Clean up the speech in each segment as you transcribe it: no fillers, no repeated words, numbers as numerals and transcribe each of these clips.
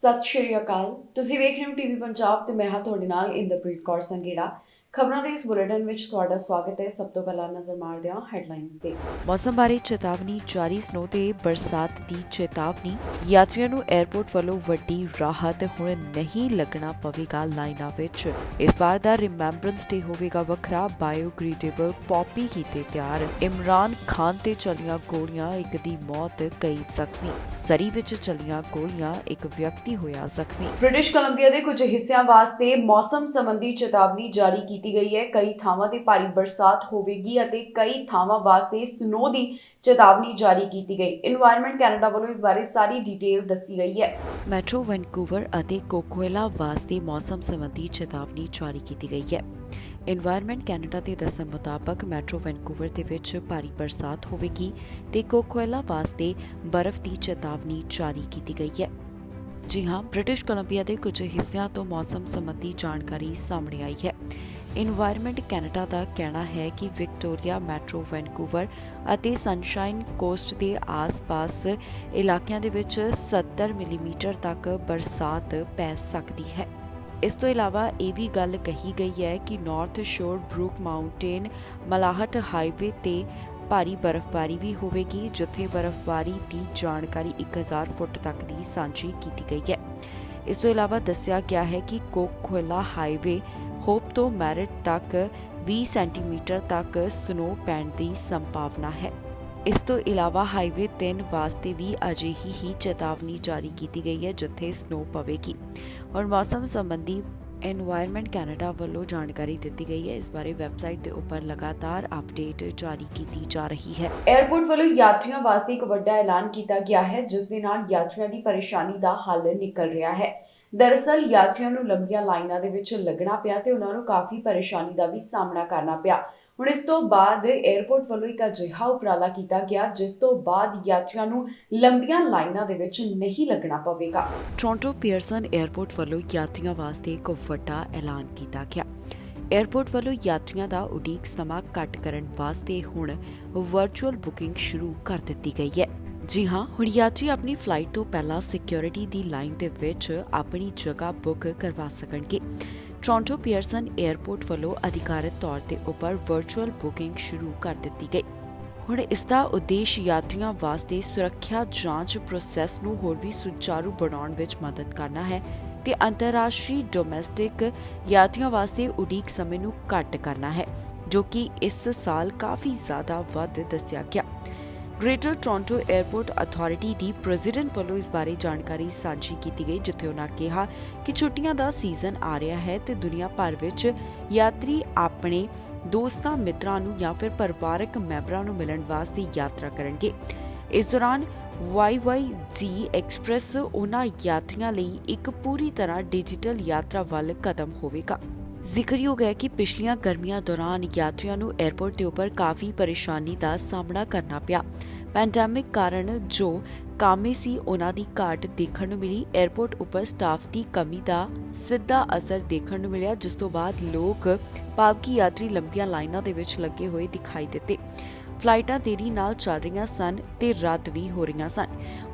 ਸਤਿ ਸ਼੍ਰੀ ਅਕਾਲ। ਤੁਸੀਂ ਵੇਖ ਰਹੇ ਹੋ ਟੀਵੀ ਪੰਜਾਬ ਤੇ ਮੈਂ ਹਾਂ ਤੁਹਾਡੇ ਨਾਲ ਇੰਦਰਪ੍ਰੀਤ ਕੌਰ ਸੰਘੇੜਾ। ਖਬਰਾਂ ਦੇ ਇਸ ਬੁਲੇਟਿਨ ਵਿੱਚ ਤੁਹਾਡਾ ਸਵਾਗਤ ਹੈ। ਸਭ ਤੋਂ ਪਹਿਲਾਂ ਨਜ਼ਰ ਮਾਰਦੇ ਹਾਂ ਹੈਡਲਾਈਨਸ ਤੇ। ਮੌਸਮ ਬਾਰੇ ਚੇਤਾਵਨੀ ਜਾਰੀ, ਸਨੋ ਤੇ ਬਰਸਾਤ ਦੀ ਚੇਤਾਵਨੀ। ਯਾਤਰੀਆਂ ਨੂੰ 에ਅਰਪੋਰਟ ਵੱਲੋਂ ਵੱਡੀ ਰਾਹਤ, ਹੁਣ ਨਹੀਂ ਲੱਗਣਾ ਪਵੇਗਾ ਲਾਈਨਾਂ ਵਿੱਚ। ਇਸ ਵਾਰ ਦਾ ਰਿਮੈਂਬਰੈਂਸ ਡੇ ਹੋਵੇਗਾ ਵੱਖਰਾ, ਬਾਇਓਗ੍ਰੀਡੇਬਲ ਪੌਪੀ ਕੀਤੇ ਤਿਆਰ। ਇਮਰਾਨ ਖਾਨ ਤੇ ਚੱਲੀਆਂ ਗੋਲੀਆਂ, ਇੱਕ ਦੀ ਮੌਤ, ਕਈ ਜ਼ਖਮੀ। ਸਰੀ ਵਿੱਚ ਚੱਲੀਆਂ ਗੋਲੀਆਂ, ਇੱਕ ਵਿਅਕਤੀ ਹੋਇਆ ਜ਼ਖਮੀ। ਬ੍ਰਿਟਿਸ਼ ਕੋਲੰਬੀਆ ਦੇ ਕੁਝ ਹਿੱਸਿਆਂ ਵਾਸਤੇ ਮੌਸਮ ਸੰਬੰਧੀ ਚੇਤਾਵਨੀ ਜਾਰੀ ਕੀਤੀ ਗਈ ਹੈ। ਕਈ ਥਾਵਾਂ ਤੇ ਭਾਰੀ ਬਰਸਾਤ ਹੋਵੇਗੀ ਅਤੇ ਕਈ ਥਾਵਾਂ ਵਾਸਤੇ ਸਨੋ ਦੀ ਚੇਤਾਵਨੀ ਜਾਰੀ ਕੀਤੀ ਗਈ। এনवायरमेंट ਕੈਨੇਡਾ ਵੱਲੋਂ ਇਸ ਬਾਰੇ ਸਾਰੀ ਡਿਟੇਲ ਦੱਸੀ ਗਈ ਹੈ। ਮੈਟਰੋ ਵੈਨਕੂਵਰ ਅਤੇ ਕੋਕੋਇਲਾ ਵਾਸਤੇ ਮੌਸਮ ਸੰਬੰਧੀ ਚੇਤਾਵਨੀ ਜਾਰੀ ਕੀਤੀ ਗਈ ਹੈ। এনवायरमेंट ਕੈਨੇਡਾ ਦੇ ਦੱਸਣ ਮੁਤਾਬਕ ਮੈਟਰੋ ਵੈਨਕੂਵਰ ਦੇ ਵਿੱਚ ਭਾਰੀ ਬਰਸਾਤ ਹੋਵੇਗੀ ਤੇ ਕੋਕੋਇਲਾ ਵਾਸਤੇ ਬਰਫ਼ ਦੀ ਚੇਤਾਵਨੀ ਜਾਰੀ ਕੀਤੀ ਗਈ ਹੈ। ਜੀ ਹਾਂ, ਬ੍ਰਿਟਿਸ਼ ਕੋਲੰਬੀਆ ਦੇ ਕੁਝ ਹਿੱਸਿਆਂ ਤੋਂ ਮੌਸਮ ਸੰਬੰਧੀ ਜਾਣਕਾਰੀ ਸਾਹਮਣੇ ਆਈ ਹੈ। এনवायरमेंट ਕੈਨੇਡਾ ਦਾ ਕਹਿਣਾ ਹੈ ਕਿ ਵਿਕਟੋਰੀਆ, ਮੈਟਰੋ ਵੈਨਕੂਵਰ ਅਤੇ ਸਨਸ਼ਾਈਨ ਕੋਸਟ ਦੇ ਆਸ-ਪਾਸ ਇਲਾਕਿਆਂ ਦੇ ਵਿੱਚ 70 ਮਿਲੀਮੀਟਰ ਤੱਕ ਬਰਸਾਤ ਪੈ ਸਕਦੀ ਹੈ। ਇਸ ਤੋਂ ਇਲਾਵਾ ਇਹ ਵੀ ਗੱਲ ਕਹੀ ਗਈ ਹੈ ਕਿ ਨਾਰਥ ਸ਼ੋਰ, ਬਰੂਕ ਮਾਊਂਟੇਨ, ਮਲਾਹਟ ਹਾਈਵੇ ਤੇ ਭਾਰੀ ਬਰਫ਼ਬਾਰੀ ਵੀ ਹੋਵੇਗੀ, ਜਿੱਥੇ ਬਰਫ਼ਬਾਰੀ ਦੀ ਜਾਣਕਾਰੀ 1000 ਫੁੱਟ ਤੱਕ ਦੀ ਸਾਂਝੀ ਕੀਤੀ ਗਈ ਹੈ। ਇਸ ਤੋਂ ਇਲਾਵਾ ਦੱਸਿਆ ਗਿਆ ਹੈ ਕਿ ਕੋਕੋਇਲਾ ਹਾਈਵੇ ਹੋਪ ਤੋਂ ਮੈਰਿਟ ਤੱਕ 20 ਸੈਂਟੀਮੀਟਰ ਤੱਕ ਸਨੋ ਪੈਣ ਦੀ ਸੰਭਾਵਨਾ ਹੈ। ਇਸ ਤੋਂ ਇਲਾਵਾ ਹਾਈਵੇ 3 ਵਾਸਤੇ ਵੀ ਅਜਿਹੀ ਹੀ ਚੇਤਾਵਨੀ ਜਾਰੀ ਕੀਤੀ ਗਈ ਹੈ, ਜਿੱਥੇ ਸਨੋ ਪਵੇਗੀ। ਔਰ ਮੌਸਮ ਸੰਬੰਧੀ এনवायरमेंट ਕੈਨੇਡਾ ਵੱਲੋਂ ਜਾਣਕਾਰੀ ਦਿੱਤੀ ਗਈ ਹੈ। ਇਸ ਬਾਰੇ ਵੈਬਸਾਈਟ ਦੇ ਉੱਪਰ ਲਗਾਤਾਰ ਅਪਡੇਟ ਜਾਰੀ ਕੀਤੀ ਜਾ ਰਹੀ ਹੈ। 에ਅਰਪੋਰਟ ਵੱਲੋਂ ਯਾਤਰੀਆਂ ਵਾਸਤੇ ਇੱਕ ਵੱਡਾ ਐਲਾਨ ਕੀਤਾ ਗਿਆ ਹੈ, ਜਿਸ ਦੇ ਨਾਲ ਯਾਤਰੀਆਂ ਦੀ ਪਰੇਸ਼ਾਨੀ ਦਾ ਹੱਲ ਨਿਕਲ ਰਿਹਾ ਹੈ। ਦਰਅਸਲ ਯਾਤਰੀਆਂ ਨੂੰ ਲੰਬੀਆਂ ਲਾਈਨਾਂ ਦੇ ਵਿੱਚ ਲੱਗਣਾ ਪਿਆ ਤੇ ਉਹਨਾਂ ਨੂੰ ਕਾਫੀ ਪਰੇਸ਼ਾਨੀ ਦਾ ਵੀ ਸਾਹਮਣਾ ਕਰਨਾ ਪਿਆ। ਹੁਣ ਇਸ ਤੋਂ ਬਾਅਦ 에ਅਰਪੋਰਟ ਵੱਲੋਂ ਇੱਕ ਅਜਿਹਾ ਉਪਰਾਲਾ ਕੀਤਾ ਗਿਆ, ਜਿਸ ਤੋਂ ਬਾਅਦ ਯਾਤਰੀਆਂ ਨੂੰ ਲੰਬੀਆਂ ਲਾਈਨਾਂ ਦੇ ਵਿੱਚ ਨਹੀਂ ਲੱਗਣਾ ਪਵੇਗਾ। ਟੋਰਾਂਟੋ ਪੀਅਰਸਨ 에ਅਰਪੋਰਟ ਵੱਲੋਂ ਯਾਤਰੀਆਂ ਵਾਸਤੇ ਇੱਕ ਵੱਡਾ ਐਲਾਨ ਕੀਤਾ ਗਿਆ। 에ਅਰਪੋਰਟ ਵੱਲੋਂ ਯਾਤਰੀਆਂ ਦਾ ਉਡੀਕ ਸਮਾਂ ਘੱਟ ਕਰਨ ਵਾਸਤੇ ਹੁਣ ਵਰਚੁਅਲ ਬੁਕਿੰਗ ਸ਼ੁਰੂ ਕਰ ਦਿੱਤੀ ਗਈ ਹੈ। ਜੀ ਹਾਂ, ਹੁਣ ਯਾਤਰੀ ਆਪਣੀ ਫਲਾਈਟ ਤੋਂ ਪਹਿਲਾਂ ਸਿਕਿਉਰਿਟੀ ਦੀ ਲਾਈਨ ਦੇ ਵਿੱਚ ਆਪਣੀ ਜਗ੍ਹਾ ਬੁੱਕ ਕਰਵਾ ਸਕਣਗੇ। ਟੋਰਾਂਟੋ ਪੀਅਰਸਨ 에ਅਰਪੋਰਟ ਵੱਲੋਂ ਅਧਿਕਾਰਤ ਤੌਰ ਤੇ ਉੱਪਰ ਵਰਚੁਅਲ ਬੁਕਿੰਗ ਸ਼ੁਰੂ ਕਰ ਦਿੱਤੀ ਗਈ। ਹੁਣ ਇਸ ਦਾ ਉਦੇਸ਼ ਯਾਤਰੀਆਂ ਵਾਸਤੇ ਸੁਰੱਖਿਆ ਜਾਂਚ ਪ੍ਰੋਸੈਸ ਨੂੰ ਹੋਰ ਵੀ ਸੁਚਾਰੂ ਬਣਾਉਣ ਵਿੱਚ ਮਦਦ ਕਰਨਾ ਹੈ ਤੇ ਅੰਤਰਰਾਸ਼ਟਰੀ ਡੋਮੈਸਟਿਕ ਯਾਤਰੀਆਂ ਵਾਸਤੇ ਉਡੀਕ ਸਮੇਂ ਨੂੰ ਘੱਟ ਕਰਨਾ ਹੈ, ਜੋ ਕਿ ਇਸ ਸਾਲ ਕਾਫੀ ਜ਼ਿਆਦਾ ਵੱਧ ਦੱਸਿਆ ਗਿਆ। ਗ੍ਰੇਟਰ ਟੋਰਾਂਟੋ 에ਅਰਪੋਰਟ ਅਥਾਰਟੀ ਦੀ ਪ੍ਰੈਜ਼ੀਡੈਂਟ ਵੱਲੋਂ ਇਸ ਬਾਰੇ ਜਾਣਕਾਰੀ ਸਾਂਝੀ ਕੀਤੀ ਗਈ, ਜਿੱਥੇ ਉਹਨਾਂ ਕਿਹਾ ਕਿ ਛੁੱਟੀਆਂ ਦਾ ਸੀਜ਼ਨ ਆ ਰਿਹਾ ਹੈ ਤੇ ਦੁਨੀਆ ਭਰ ਵਿੱਚ ਯਾਤਰੀ ਆਪਣੇ ਦੋਸਤਾਂ, ਮਿੱਤਰਾਂ ਨੂੰ ਜਾਂ ਫਿਰ ਪਰਿਵਾਰਕ ਮੈਂਬਰਾਂ ਨੂੰ ਮਿਲਣ ਵਾਸਤੇ ਯਾਤਰਾ ਕਰਨਗੇ। ਇਸ ਦੌਰਾਨ YYZ ਐਕਸਪ੍ਰੈਸ ਉਹਨਾਂ ਯਾਤਰੀਆਂ ਲਈ ਇੱਕ ਪੂਰੀ ਤਰ੍ਹਾਂ ਡਿਜੀਟਲ ਯਾਤਰਾ ਵੱਲ ਕਦਮ ਹੋਵੇਗਾ। ਜ਼ਿਕਰਯੋਗ ਹੈ ਕਿ ਪਿਛਲੀਆਂ ਗਰਮੀਆਂ ਦੌਰਾਨ ਯਾਤਰੀਆਂ ਨੂੰ 에ਅਰਪੋਰਟ ਦੇ ਉੱਪਰ ਕਾਫੀ ਪਰੇਸ਼ਾਨੀ ਦਾ ਸਾਹਮਣਾ ਕਰਨਾ ਪਿਆ। ਪੈਂਡੈਮਿਕ ਕਾਰਨ ਜੋ ਕਾਮੇ ਸੀ, ਉਹਨਾਂ ਦੀ ਘਾਟ ਦੇਖਣ ਨੂੰ ਮਿਲੀ। 에ਅਰਪੋਰਟ ਉੱਪਰ ਸਟਾਫ ਦੀ ਕਮੀ ਦਾ ਸਿੱਧਾ ਅਸਰ ਦੇਖਣ ਨੂੰ ਮਿਲਿਆ, ਜਿਸ ਤੋਂ ਬਾਅਦ ਲੋਕ ਭਾਵ ਕਿ ਯਾਤਰੀ ਲੰਬੀਆਂ ਲਾਈਨਾਂ ਦੇ ਵਿੱਚ ਲੱਗੇ ਹੋਏ ਦਿਖਾਈ ਦਿੱਤੇ। ਫਲਾਈਟਾਂ ਦੇਰੀ ਨਾਲ ਚੱਲ ਰਹੀਆਂ ਸਨ ਤੇ ਰੱਦ ਵੀ ਹੋ ਰਹੀਆਂ ਸਨ।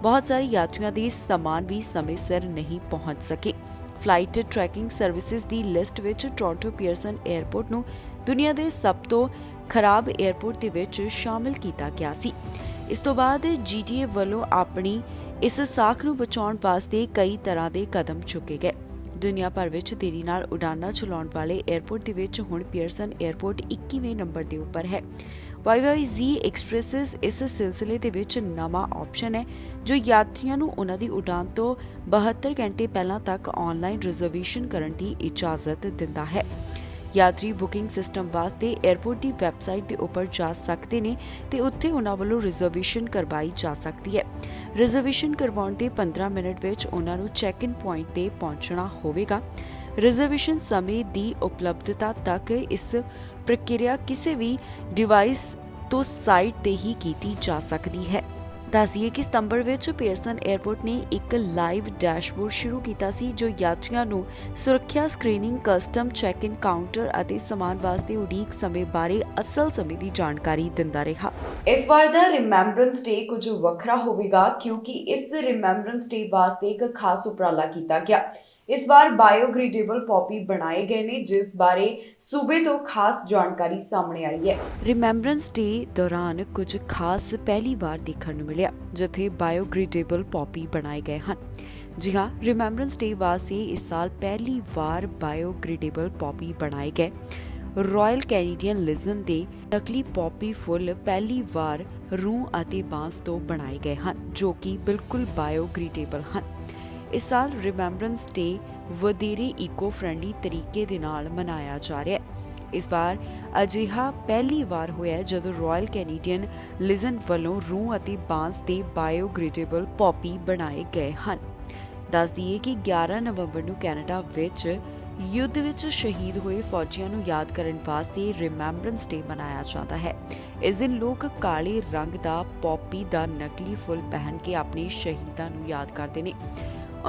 ਬਹੁਤ ਸਾਰੇ ਯਾਤਰੀਆਂ ਦੇ ਸਾਮਾਨ ਵੀ ਸਮੇਂ ਸਿਰ ਨਹੀਂ ਪਹੁੰਚ ਸਕੇ। ਫਲਾਈਟ ਟਰੈਕਿੰਗ ਸਰਵਿਸਿਜ਼ ਦੀ ਲਿਸਟ ਵਿੱਚ ਟੋਰਾਂਟੋ ਪੀਅਰਸਨ 에ਅਰਪੋਰਟ ਨੂੰ ਦੁਨੀਆ ਦੇ ਸਭ ਤੋਂ ਖਰਾਬ 에ਅਰਪੋਰਟ ਦੇ ਵਿੱਚ ਸ਼ਾਮਿਲ ਕੀਤਾ ਗਿਆ ਸੀ। ਇਸ ਤੋਂ ਬਾਅਦ GTA ਵੱਲੋਂ ਆਪਣੀ ਇਸ ਸਾਖ ਨੂੰ ਬਚਾਉਣ ਵਾਸਤੇ ਕਈ ਤਰ੍ਹਾਂ ਦੇ ਕਦਮ ਚੁੱਕੇ ਗਏ। ਦੁਨੀਆ ਭਰ ਵਿੱਚ ਦੇਰੀ ਨਾਲ ਉਡਾਨਾਂ ਚਲਾਉਣ ਵਾਲੇ 에ਅਰਪੋਰਟ ਦੇ ਵਿੱਚ ਹੁਣ ਪੀਅਰਸਨ 에ਅਰਪੋਰਟ 21ਵੇਂ ਨੰਬਰ ਦੇ ਉੱਪਰ ਹੈ। YYZ ਐਕਸਪ੍ਰੈਸਿਸ ਇਸ ਸਿਲਸਿਲੇ ਦੇ ਵਿੱਚ ਨਵਾਂ ਆਪਸ਼ਨ ਹੈ, ਜੋ ਯਾਤਰੀਆਂ ਨੂੰ ਉਹਨਾਂ ਦੀ ਉਡਾਨ ਤੋਂ 72 ਘੰਟੇ ਪਹਿਲਾਂ ਤੱਕ ਆਨਲਾਈਨ ਰਿਜ਼ਰਵੇਸ਼ਨ ਕਰਨ ਦੀ ਇਜਾਜ਼ਤ ਦਿੰਦਾ ਹੈ। ਯਾਤਰੀ ਬੁਕਿੰਗ ਸਿਸਟਮ ਵਾਸਤੇ 에ਅਰਪੋਰਟ ਦੀ ਵੈਬਸਾਈਟ ਦੇ ਉੱਪਰ ਜਾ ਸਕਦੇ ਨੇ ਤੇ ਉੱਥੇ ਉਹਨਾਂ ਵੱਲੋਂ ਰਿਜ਼ਰਵੇਸ਼ਨ ਕਰਵਾਈ ਜਾ ਸਕਦੀ ਹੈ। ਰਿਜ਼ਰਵੇਸ਼ਨ ਕਰਵਾਉਣ ਦੇ 15 ਮਿੰਟ ਵਿੱਚ ਉਹਨਾਂ ਨੂੰ ਚੈੱਕ-ਇਨ ਪੁਆਇੰਟ ਤੇ ਪਹੁੰਚਣਾ ਹੋਵੇਗਾ। ਰਿਜ਼ਰਵੇਸ਼ਨ ਸਮੇਂ ਦੀ ਉਪਲਬਧਤਾ ਤੱਕ ਇਸ ਪ੍ਰਕਿਰਿਆ ਕਿਸੇ ਵੀ ਡਿਵਾਈਸ ਤੋਂ ਸਾਈਟ ਤੇ ਹੀ ਕੀਤੀ ਜਾ ਸਕਦੀ ਹੈ। ਦੱਸੀਏ ਕਿ ਸਤੰਬਰ ਵਿੱਚ ਪੀਅਰਸਨ 에ਅਰਪੋਰਟ ਨੇ ਇੱਕ ਲਾਈਵ ਡੈਸ਼ਬੋਰਡ ਸ਼ੁਰੂ ਕੀਤਾ ਸੀ ਜੋ ਯਾਤਰੀਆਂ ਨੂੰ ਸੁਰੱਖਿਆ ਸਕਰੀਨਿੰਗ, ਕਸਟਮ ਚੈੱਕ-ਇਨ ਕਾਊਂਟਰ ਅਤੇ ਸਮਾਨ ਵਾਸਤੇ ਉਡੀਕ ਸਮੇਂ ਬਾਰੇ ਅਸਲ ਸਮੇਂ ਦੀ ਜਾਣਕਾਰੀ ਦਿੰਦਾ ਰਿਹਾ। ਇਸ ਵਾਰ ਦਾ ਰਿਮੈਂਬਰੈਂਸ ਡੇ ਕੁਝ ਵੱਖਰਾ ਹੋਵੇਗਾ ਕਿਉਂਕਿ ਇਸ ਰਿਮੈਂਬਰੈਂਸ ਡੇ ਵਾਸਤੇ ਇੱਕ ਖਾਸ ਉਪਰਾਲਾ ਕੀਤਾ ਗਿਆ। ਇਸ ਵਾਰ ਬਾਇਓਗ੍ਰੇਡੇਬਲ ਪੌਪੀ ਬਣਾਏ ਗਏ ਨੇ ਜਿਸ ਬਾਰੇ ਸੂਬੇ ਤੋਂ ਖਾਸ ਜਾਣਕਾਰੀ ਸਾਹਮਣੇ ਆਈ ਹੈ। ਰਿਮੈਂਬਰੈਂਸ ਡੇ ਦੌਰਾਨ ਕੁਝ ਖਾਸ ਪਹਿਲੀ ਵਾਰ ਦੇਖਣ ਨੂੰ ਮਿਲਿਆ ਜਿੱਥੇ ਬਾਇਓਗ੍ਰੇਡੇਬਲ ਪੌਪੀ ਬਣਾਏ ਗਏ ਹਨ। ਜੀ ਹਾਂ, ਰਿਮੈਂਬਰੈਂਸ ਡੇ ਵਾਸਤੇ ਇਸ ਸਾਲ ਪਹਿਲੀ ਵਾਰ ਬਾਇਓਗ੍ਰੇਡੇਬਲ ਪੌਪੀ ਬਣਾਏ ਗਏ। ਰਾਇਲ ਕੈਨੇਡੀਅਨ ਲਿਜ਼ਨ ਦੇ ਨਕਲੀ ਪੌਪੀ ਫੁੱਲ ਪਹਿਲੀ ਵਾਰ ਰੂੰ ਅਤੇ ਬਾਂਸ ਤੋਂ ਬਣਾਏ ਗਏ ਹਨ ਜੋ ਕਿ ਬਿਲਕੁਲ ਬਾਇਓਗ੍ਰੇਡੇਬਲ ਹਨ। ਇਸ ਸਾਲ ਰਿਮੈਂਬਰੈਂਸ ਡੇ ਵਧੇਰੇ ਈਕੋ ਫ੍ਰੈਂਡਲੀ ਤਰੀਕੇ ਦੇ ਨਾਲ ਮਨਾਇਆ ਜਾ ਰਿਹਾ ਹੈ। ਇਸ ਵਾਰ ਅਜਿਹਾ ਪਹਿਲੀ ਵਾਰ ਹੋਇਆ ਜਦੋਂ ਰਾਇਲ ਕੈਨੇਡੀਅਨ ਲਿਜ਼ਨ ਵੱਲੋਂ ਰੂੰ ਅਤੇ ਬਾਂਸ ਦੇ ਬਾਇਓਗ੍ਰੇਡੇਬਲ ਪੌਪੀ ਬਣਾਏ ਗਏ ਹਨ। ਦੱਸ ਦਈਏ ਕਿ 11 ਨਵੰਬਰ ਨੂੰ ਕੈਨੇਡਾ ਵਿੱਚ ਯੁੱਧ ਵਿੱਚ ਸ਼ਹੀਦ ਹੋਏ ਫੌਜੀਆਂ ਨੂੰ ਯਾਦ ਕਰਨ ਵਾਸਤੇ ਰਿਮੈਂਬਰੈਂਸ ਡੇ ਮਨਾਇਆ ਜਾਂਦਾ ਹੈ। ਇਸ ਦਿਨ ਲੋਕ ਕਾਲੇ ਰੰਗ ਦਾ ਪੌਪੀ ਦਾ ਨਕਲੀ ਫੁੱਲ ਪਹਿਨ ਕੇ ਆਪਣੇ ਸ਼ਹੀਦਾਂ ਨੂੰ ਯਾਦ ਕਰਦੇ ਨੇ।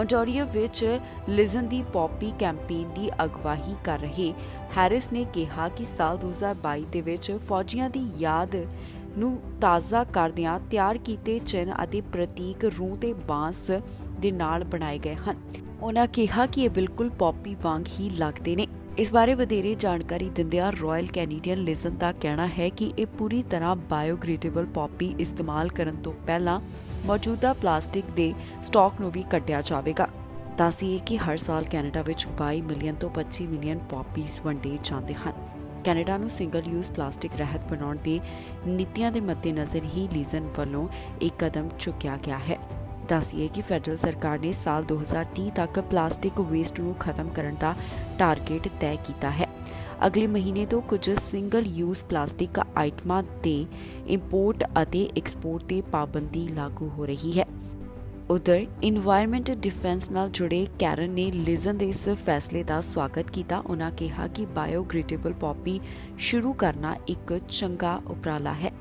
ontario ਵਿੱਚ ਲਿਜ਼ਨ ਦੀ ਪੌਪੀ ਕੈਂਪੇਨ ਦੀ ਅਗਵਾਈ ਕਰ ਰਹੇ ਹੈਰਿਸ ਨੇ ਕਿਹਾ ਕਿ ਸਾਲ 2022 ਦੇ ਵਿੱਚ ਫੌਜੀਆਂ ਦੀ ਯਾਦ ਨੂੰ ਤਾਜ਼ਾ ਕਰਦਿਆਂ ਤਿਆਰ ਕੀਤੇ ਚਿੰਨ੍ਹ ਅਤੇ ਪ੍ਰਤੀਕ ਰੂੰ ਤੇ ਬਾਂਸ ਦੇ ਨਾਲ ਬਣਾਏ ਗਏ ਹਨ। ਉਨ੍ਹਾਂ ਕਿਹਾ ਕਿ ਇਹ ਬਿਲਕੁਲ ਪੌਪੀ ਵਾਂਗ ਹੀ ਲੱਗਦੇ ਨੇ। ਇਸ ਬਾਰੇ ਵਧੇਰੇ ਜਾਣਕਾਰੀ ਦਿੰਦਿਆਂ ਰਾਇਲ ਕੈਨੇਡੀਅਨ ਲਿਜ਼ਨ ਦਾ ਕਹਿਣਾ ਹੈ ਕਿ ਇਹ ਪੂਰੀ ਤਰ੍ਹਾਂ ਬਾਇਓਗ੍ਰੇਡੇਬਲ ਪੌਪੀ ਇਸਤੇਮਾਲ ਕਰਨ ਤੋਂ ਪਹਿਲਾਂ ਮੌਜੂਦਾ ਪਲਾਸਟਿਕ ਦੇ ਸਟਾਕ ਨੂੰ ਵੀ ਕੱਢਿਆ ਜਾਵੇਗਾ। ਦੱਸੀਏ ਕਿ ਹਰ ਸਾਲ ਕੈਨੇਡਾ ਵਿੱਚ 22 ਮਿਲੀਅਨ ਤੋਂ 25 ਮਿਲੀਅਨ ਪੌਪੀਜ਼ ਵੰਡੇ ਜਾਂਦੇ ਹਨ। ਕੈਨੇਡਾ ਨੂੰ ਸਿੰਗਲ ਯੂਜ਼ ਪਲਾਸਟਿਕ ਰਹਿਤ ਬਣਾਉਣ ਦੀ ਨੀਤੀਆਂ ਦੇ ਮੱਦੇਨਜ਼ਰ ਹੀ ਲਿਜ਼ਨ ਵੱਲੋਂ ਇੱਕ ਕਦਮ ਚੁੱਕਿਆ ਗਿਆ ਹੈ। ਦੱਸੀਏ ਕਿ ਫੈਡਰਲ ਸਰਕਾਰ ਨੇ ਸਾਲ 2030 ਤੱਕ ਪਲਾਸਟਿਕ ਵੇਸਟ ਨੂੰ ਖਤਮ ਕਰਨ ਦਾ ਟਾਰਗੇਟ ਤੈਅ ਕੀਤਾ ਹੈ। ਅਗਲੇ ਮਹੀਨੇ ਤੋਂ ਕੁਝ ਸਿੰਗਲ ਯੂਜ਼ ਪਲਾਸਟਿਕ ਆਈਟਮਾਂ ਦੇ ਇੰਪੋਰਟ ਅਤੇ ਐਕਸਪੋਰਟ ਤੇ ਪਾਬੰਦੀ ਲਾਗੂ ਹੋ ਰਹੀ ਹੈ। ਉਧਰ ਇਨਵਾਇਰਨਮੈਂਟ ਡਿਫੈਂਸ ਨਾਲ ਜੁੜੇ ਕੈਰਨ ਨੇ ਲਿਜ਼ਨ ਦੇ ਇਸ ਫੈਸਲੇ ਦਾ ਸਵਾਗਤ ਕੀਤਾ। ਉਨ੍ਹਾਂ ਕਿਹਾ ਕਿ ਬਾਇਓਗ੍ਰੇਡੇਬਲ ਪੌਪੀ ਸ਼ੁਰੂ ਕਰਨਾ ਇੱਕ ਚੰਗਾ ਉਪਰਾਲਾ ਹੈ।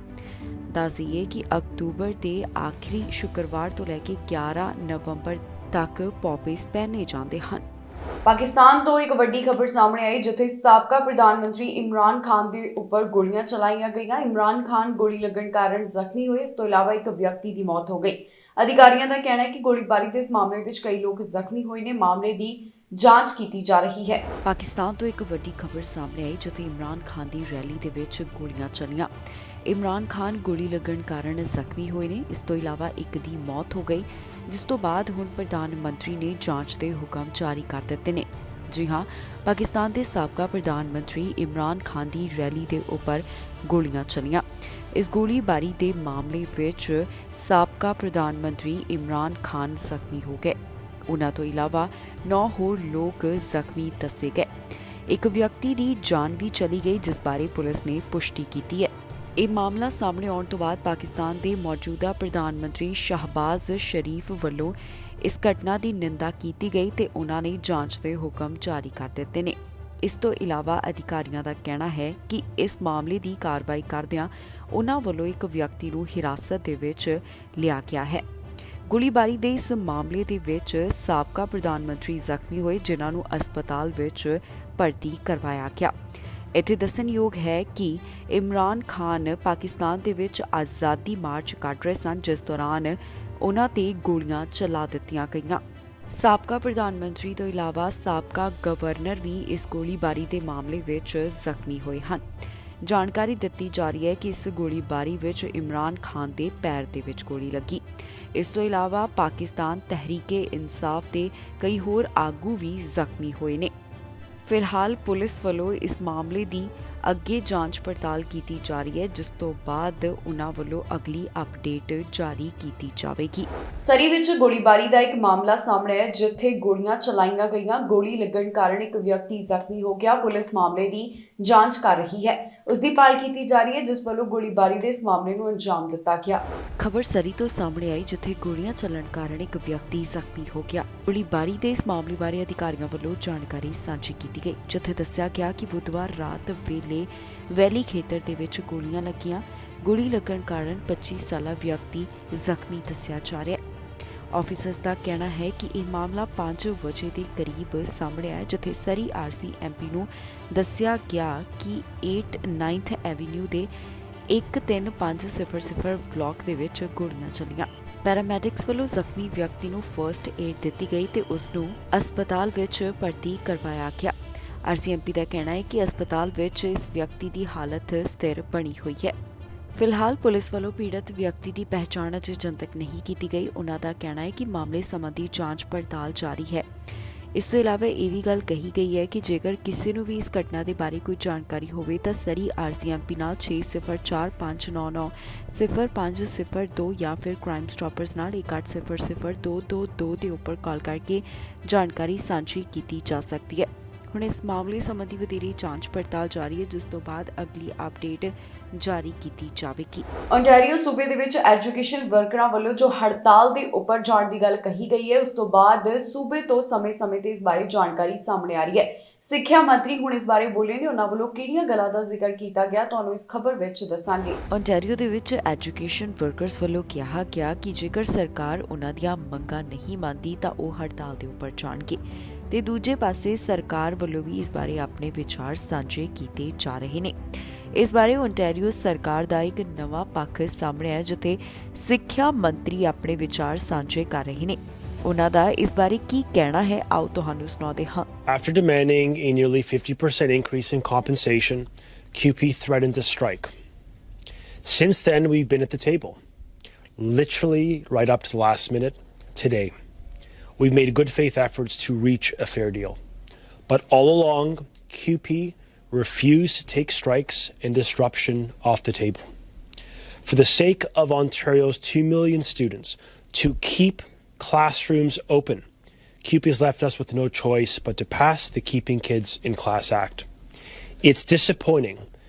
ਦੱਸ ਦਈਏ ਕਿ ਅਕਤੂਬਰ ਦੇ ਆਖਰੀ ਸ਼ੁੱਕਰਵਾਰ ਤੋਂ ਲੈ ਕੇ 11 ਨਵੰਬਰ ਤੱਕ ਪੌਪੀਜ਼ ਪਹਿਨੇ ਜਾਂਦੇ ਹਨ। ਪਾਕਿਸਤਾਨ ਤੋਂ ਇੱਕ ਵੱਡੀ ਖਬਰ ਸਾਹਮਣੇ ਆਈ ਜਿੱਥੇ ਸਾਬਕਾ ਪ੍ਰਧਾਨ ਮੰਤਰੀ ਇਮਰਾਨ ਖਾਨ ਦੇ ਉੱਪਰ ਗੋਲੀਆਂ ਚਲਾਈਆਂ ਗਈਆਂ। ਇਮਰਾਨ ਖਾਨ ਗੋਲੀ ਲੱਗਣ ਕਾਰਨ ਜ਼ਖਮੀ ਹੋਏ। ਇਸ ਤੋਂ ਇਲਾਵਾ ਇੱਕ ਵਿਅਕਤੀ ਦੀ ਮੌਤ ਹੋ ਗਈ। ਅਧਿਕਾਰੀਆਂ ਦਾ ਕਹਿਣਾ ਹੈ ਕਿ ਗੋਲੀਬਾਰੀ ਦੇ ਇਸ ਮਾਮਲੇ ਵਿੱਚ ਕਈ ਲੋਕ ਜ਼ਖਮੀ ਹੋਏ ਨੇ। ਮਾਮਲੇ ਦੀ ਜਾਂਚ ਕੀਤੀ ਜਾ ਰਹੀ ਹੈ। ਪਾਕਿਸਤਾਨ ਤੋਂ ਇੱਕ ਵੱਡੀ ਖਬਰ ਸਾਹਮਣੇ ਆਈ ਜਿੱਥੇ ਇਮਰਾਨ ਖਾਨ ਦੀ ਰੈਲੀ ਦੇ ਵਿੱਚ ਗੋਲੀਆਂ ਚੱਲੀਆਂ। ਇਮਰਾਨ ਖਾਨ ਗੋਲੀ ਲੱਗਣ ਕਾਰਨ ਜ਼ਖਮੀ ਹੋਏ ਨੇ। ਇਸ ਤੋਂ ਇਲਾਵਾ ਇੱਕ ਦੀ ਮੌਤ ਹੋ ਗਈ ਜਿਸ ਤੋਂ ਬਾਅਦ ਹੁਣ ਪ੍ਰਧਾਨ ਮੰਤਰੀ ਨੇ ਜਾਂਚ ਦੇ ਹੁਕਮ ਜਾਰੀ ਕਰ ਦਿੱਤੇ ਨੇ। ਜੀ ਹਾਂ, ਪਾਕਿਸਤਾਨ ਦੇ ਸਾਬਕਾ ਪ੍ਰਧਾਨ ਮੰਤਰੀ ਇਮਰਾਨ ਖਾਨ ਦੀ ਰੈਲੀ ਦੇ ਉੱਪਰ ਗੋਲੀਆਂ ਚੱਲੀਆਂ। ਇਸ ਗੋਲੀਬਾਰੀ ਦੇ ਮਾਮਲੇ ਵਿੱਚ ਸਾਬਕਾ ਪ੍ਰਧਾਨ ਮੰਤਰੀ ਇਮਰਾਨ ਖਾਨ ਜ਼ਖਮੀ ਹੋ ਗਏ। ਉਨ੍ਹਾਂ ਤੋਂ ਇਲਾਵਾ 9 ਹੋਰ ਲੋਕ ਜ਼ਖਮੀ ਦੱਸੇ ਗਏ। ਇੱਕ ਵਿਅਕਤੀ ਦੀ ਜਾਨ ਵੀ ਚਲੀ ਗਈ ਜਿਸ ਬਾਰੇ ਪੁਲਿਸ ਨੇ ਪੁਸ਼ਟੀ ਕੀਤੀ ਹੈ। ਇਹ ਮਾਮਲਾ ਸਾਹਮਣੇ ਆਉਣ ਤੋਂ ਬਾਅਦ ਪਾਕਿਸਤਾਨ ਦੇ ਮੌਜੂਦਾ ਪ੍ਰਧਾਨ ਮੰਤਰੀ ਸ਼ਹਬਾਜ਼ ਸ਼ਰੀਫ ਵੱਲੋਂ ਇਸ ਘਟਨਾ ਦੀ ਨਿੰਦਾ ਕੀਤੀ ਗਈ ਤੇ ਉਨ੍ਹਾਂ ਨੇ ਜਾਂਚ ਦੇ ਹੁਕਮ ਜਾਰੀ ਕਰ ਦਿੱਤੇ ਨੇ। ਇਸ ਤੋਂ ਇਲਾਵਾ ਅਧਿਕਾਰੀਆਂ ਦਾ ਕਹਿਣਾ ਹੈ ਕਿ ਇਸ ਮਾਮਲੇ ਦੀ ਕਾਰਵਾਈ ਕਰਦਿਆਂ ਉਨ੍ਹਾਂ ਵੱਲੋਂ ਇੱਕ ਵਿਅਕਤੀ ਨੂੰ ਹਿਰਾਸਤ ਦੇ ਵਿੱਚ ਲਿਆ ਗਿਆ ਹੈ। ਗੋਲੀਬਾਰੀ ਦੇ ਇਸ ਮਾਮਲੇ ਦੇ ਵਿੱਚ ਸਾਬਕਾ ਪ੍ਰਧਾਨ ਮੰਤਰੀ ਜ਼ਖਮੀ ਹੋਏ ਜਿਨ੍ਹਾਂ ਨੂੰ ਹਸਪਤਾਲ ਵਿੱਚ ਭਰਤੀ ਕਰਵਾਇਆ ਗਿਆ। ਇੱਥੇ ਦੱਸਣਯੋਗ ਹੈ ਕਿ ਇਮਰਾਨ ਖਾਨ ਪਾਕਿਸਤਾਨ ਦੇ ਵਿੱਚ ਆਜ਼ਾਦੀ ਮਾਰਚ ਕੱਢ ਰਹੇ ਸਨ ਜਿਸ ਦੌਰਾਨ ਉਨ੍ਹਾਂ ਤੇ ਗੋਲੀਆਂ ਚਲਾ ਦਿੱਤੀਆਂ ਗਈਆਂ। ਸਾਬਕਾ ਪ੍ਰਧਾਨ ਮੰਤਰੀ ਤੋਂ ਇਲਾਵਾ ਸਾਬਕਾ ਗਵਰਨਰ ਵੀ ਇਸ ਗੋਲੀਬਾਰੀ ਦੇ ਮਾਮਲੇ ਵਿੱਚ ਜ਼ਖਮੀ ਹੋਏ ਹਨ। ਜਾਣਕਾਰੀ ਦਿੱਤੀ ਜਾ ਰਹੀ ਹੈ ਕਿ ਇਸ ਗੋਲੀਬਾਰੀ ਵਿੱਚ ਇਮਰਾਨ ਖਾਨ ਦੇ ਪੈਰ ਦੇ ਵਿੱਚ ਗੋਲੀ ਲੱਗੀ। ਇਸ ਤੋਂ ਇਲਾਵਾ ਪਾਕਿਸਤਾਨ ਤਹਿਰੀਕੇ ਇਨਸਾਫ ਦੇ ਕਈ ਹੋਰ ਆਗੂ ਵੀ ਜ਼ਖਮੀ ਹੋਏ ਨੇ। ਫਿਲਹਾਲ ਪੁਲਿਸ ਵੱਲੋਂ ਇਸ ਮਾਮਲੇ ਦੀ ਅੱਗੇ ਜਾਂਚ ਪੜਤਾਲ ਕੀਤੀ ਜਾ ਰਹੀ ਹੈ ਜਿਸ ਤੋਂ ਬਾਅਦ ਉਨ੍ਹਾਂ ਵੱਲੋਂ ਅਗਲੀ ਅਪਡੇਟ ਜਾਰੀ ਕੀਤੀ ਜਾਵੇਗੀ। ਸਰੀ ਵਿੱਚ ਗੋਲੀਬਾਰੀ ਦਾ ਇੱਕ ਮਾਮਲਾ ਸਾਹਮਣੇ ਹੈ ਜਿੱਥੇ ਗੋਲੀਆਂ ਚਲਾਈਆਂ ਗਈਆਂ। ਗੋਲੀ ਲੱਗਣ ਕਾਰਨ ਇੱਕ ਵਿਅਕਤੀ ਜ਼ਖਮੀ ਹੋ ਗਿਆ। ਪੁਲਿਸ ਮਾਮਲੇ ਦੀ ਜਾਂਚ ਕਰ ਰਹੀ ਹੈ। ਉਸ ਦੀ ਭਾਲ ਕੀਤੀ ਜਾ ਰਹੀ ਹੈ ਜਿਸ ਵੱਲੋਂ ਗੋਲੀਬਾਰੀ ਦੇ ਇਸ ਮਾਮਲੇ ਨੂੰ ਅੰਜਾਮ ਦਿੱਤਾ ਗਿਆ। ਖਬਰ ਸਰੀ ਤੋਂ ਸਾਹਮਣੇ ਆਈ ਜਿੱਥੇ ਗੋਲੀਆਂ ਚੱਲਣ ਕਾਰਨ ਇੱਕ ਵਿਅਕਤੀ ਜ਼ਖਮੀ ਹੋ ਗਿਆ। ਗੋਲੀਬਾਰੀ ਦੇ ਇਸ ਮਾਮਲੇ ਬਾਰੇ ਅਧਿਕਾਰੀਆਂ ਵੱਲੋਂ ਜਾਣਕਾਰੀ ਸਾਂਝੀ ਕੀਤੀ ਗਈ ਜਿੱਥੇ ਦੱਸਿਆ ਗਿਆ ਕਿ ਬੁੱਧਵਾਰ ਰਾਤ ਵੇਲੇ ਵੈਲੀ ਖੇਤਰ ਦੇ ਵਿੱਚ ਗੋਲੀਆਂ ਲੱਗੀਆਂ। ਗੋਲੀ ਲੱਗਣ ਕਾਰਨ 25 ਸਾਲਾ ਵਿਅਕਤੀ ਜ਼ਖਮੀ ਦੱਸਿਆ ਜਾ ਰਿਹਾ ਹੈ। ਆਫੀਸਰਸ ਦਾ ਕਹਿਣਾ ਹੈ ਕਿ ਇਹ ਮਾਮਲਾ 5 ਵਜੇ ਦੇ ਕਰੀਬ ਸਾਹਮਣੇ ਆਇਆ, ਜਿੱਥੇ ਸਰੀ RCMP ਨੂੰ ਦੱਸਿਆ ਗਿਆ ਕਿ 9th ਐਵੀਨਿਊ ਦੇ 13500 ਬਲਾਕ ਦੇ ਵਿੱਚ ਗੋਲੀਆਂ ਚੱਲੀਆਂ। ਪੈਰਾਮੈਡਿਕਸ ਵੱਲੋਂ ਜ਼ਖਮੀ ਵਿਅਕਤੀ ਨੂੰ ਫਰਸਟ ਏਡ ਦਿੱਤੀ ਗਈ ਤੇ ਉਸ ਨੂੰ ਹਸਪਤਾਲ ਵਿੱਚ ਭਰਤੀ ਕਰਵਾਇਆ ਗਿਆ। RCMP ਦਾ ਕਹਿਣਾ ਹੈ ਕਿ ਹਸਪਤਾਲ ਵਿੱਚ ਇਸ ਵਿਅਕਤੀ ਦੀ ਹਾਲਤ ਸਥਿਰ ਬਣੀ ਹੋਈ ਹੈ। ਫਿਲਹਾਲ ਪੁਲਿਸ ਵੱਲੋਂ ਪੀੜਤ ਵਿਅਕਤੀ ਦੀ ਪਹਿਚਾਣ ਅਜੇ ਜਨਤਕ ਨਹੀਂ ਕੀਤੀ ਗਈ। ਉਨ੍ਹਾਂ ਦਾ ਕਹਿਣਾ ਹੈ ਕਿ ਮਾਮਲੇ ਸੰਬੰਧੀ ਜਾਂਚ ਪੜਤਾਲ ਜਾਰੀ ਹੈ। ਇਸ ਤੋਂ ਇਲਾਵਾ ਇਹ ਵੀ ਗੱਲ ਕਹੀ ਗਈ ਹੈ ਕਿ ਜੇਕਰ ਕਿਸੇ ਨੂੰ ਵੀ ਇਸ ਘਟਨਾ ਦੇ ਬਾਰੇ ਕੋਈ ਜਾਣਕਾਰੀ ਹੋਵੇ ਤਾਂ ਸਰੀ RCMP ਨਾਲ 6045900502 ਜਾਂ ਫਿਰ ਕ੍ਰਾਈਮ ਸਟਾਪਰਸ ਨਾਲ 1800-222 ਦੇ ਉੱਪਰ ਕਾਲ ਕਰਕੇ ਜਾਣਕਾਰੀ ਸਾਂਝੀ ਕੀਤੀ ਜਾ ਸਕਦੀ ਹੈ। ਹੁਣ ਇਸ ਮਾਮਲੇ ਸੰਬੰਧੀ ਵਧੇਰੇ ਜਾਂਚ ਪੜਤਾਲ ਜਾਰੀ ਹੈ, ਜਿਸ ਤੋਂ ਬਾਅਦ ਅਗਲੀ ਅਪਡੇਟ ਜਾਰੀ ਕੀਤੀ ਜਾਵੇਗੀ। ਓਨਟਾਰੀਓ ਸੂਬੇ ਦੇ ਵਿੱਚ ਐਜੂਕੇਸ਼ਨ ਵਰਕਰਾਂ ਵੱਲੋਂ ਜੋ ਹੜਤਾਲ ਦੇ ਉੱਪਰ ਜਾਣ ਦੀ ਗੱਲ ਕਹੀ ਗਈ ਹੈ, ਉਸ ਤੋਂ ਬਾਅਦ ਸੂਬੇ ਤੋਂ ਸਮੇਂ-ਸਮੇਂ ਤੇ ਇਸ ਬਾਰੇ ਜਾਣਕਾਰੀ ਸਾਹਮਣੇ ਆ ਰਹੀ ਹੈ। ਸਿੱਖਿਆ ਮੰਤਰੀ ਹੁਣ ਇਸ ਬਾਰੇ ਬੋਲੇ ਨੇ। ਉਹਨਾਂ ਵੱਲੋਂ ਕਿਹੜੀਆਂ ਗੱਲਾਂ ਦਾ ਜ਼ਿਕਰ ਕੀਤਾ ਗਿਆ, ਤੁਹਾਨੂੰ ਇਸ ਖਬਰ ਵਿੱਚ ਦੱਸਾਂਗੇ। ਓਨਟਾਰੀਓ ਦੇ ਵਿੱਚ ਐਜੂਕੇਸ਼ਨ ਵਰਕਰਸ ਵੱਲੋਂ ਕਿਹਾ ਗਿਆ ਕਿ ਜੇਕਰ ਸਰਕਾਰ ਉਹਨਾਂ ਦੀਆਂ ਮੰਗਾਂ ਨਹੀਂ ਮੰਨਦੀ ਤਾਂ ਉਹ ਹੜਤਾਲ ਦੇ ਉੱਪਰ ਜਾਣਗੇ ਤੇ ਦੂਜੇ ਪਾਸੇ ਸਰਕਾਰ ਵੱਲੋਂ ਵੀ ਇਸ ਬਾਰੇ ਆਪਣੇ ਵਿਚਾਰ ਸਾਂਝੇ ਕੀਤੇ ਜਾ ਰਹੇ ਨੇ। ਇਸ ਬਾਰੇ ਓਨਟਾਰੀਓ ਸਰਕਾਰ ਦਾ ਇੱਕ ਨਵਾਂ ਪੱਖ ਸਾਹਮਣੇ ਆਇਆ, ਜਿੱਥੇ ਸਿੱਖਿਆ ਮੰਤਰੀ ਆਪਣੇ ਵਿਚਾਰ ਸਾਂਝੇ ਕਰ ਰਹੇ ਨੇ। ਉਹਨਾਂ ਦਾ ਇਸ ਬਾਰੇ ਕੀ ਕਹਿਣਾ ਹੈ, ਆਓ ਤੁਹਾਨੂੰ ਸੁਣਾਉਂਦੇ ਹਾਂ। After demanding a nearly 50% increase in compensation, CUPE threatened to strike. Since then, we've been at the table, literally right up to the last minute today. We've made good faith efforts to reach a fair deal. But all along, CUPE refused to take strikes and disruption off the table. For the sake of Ontario's 2 million students, to keep classrooms open, CUPE has left us with no choice but to pass the Keeping Kids in Class Act. It's disappointing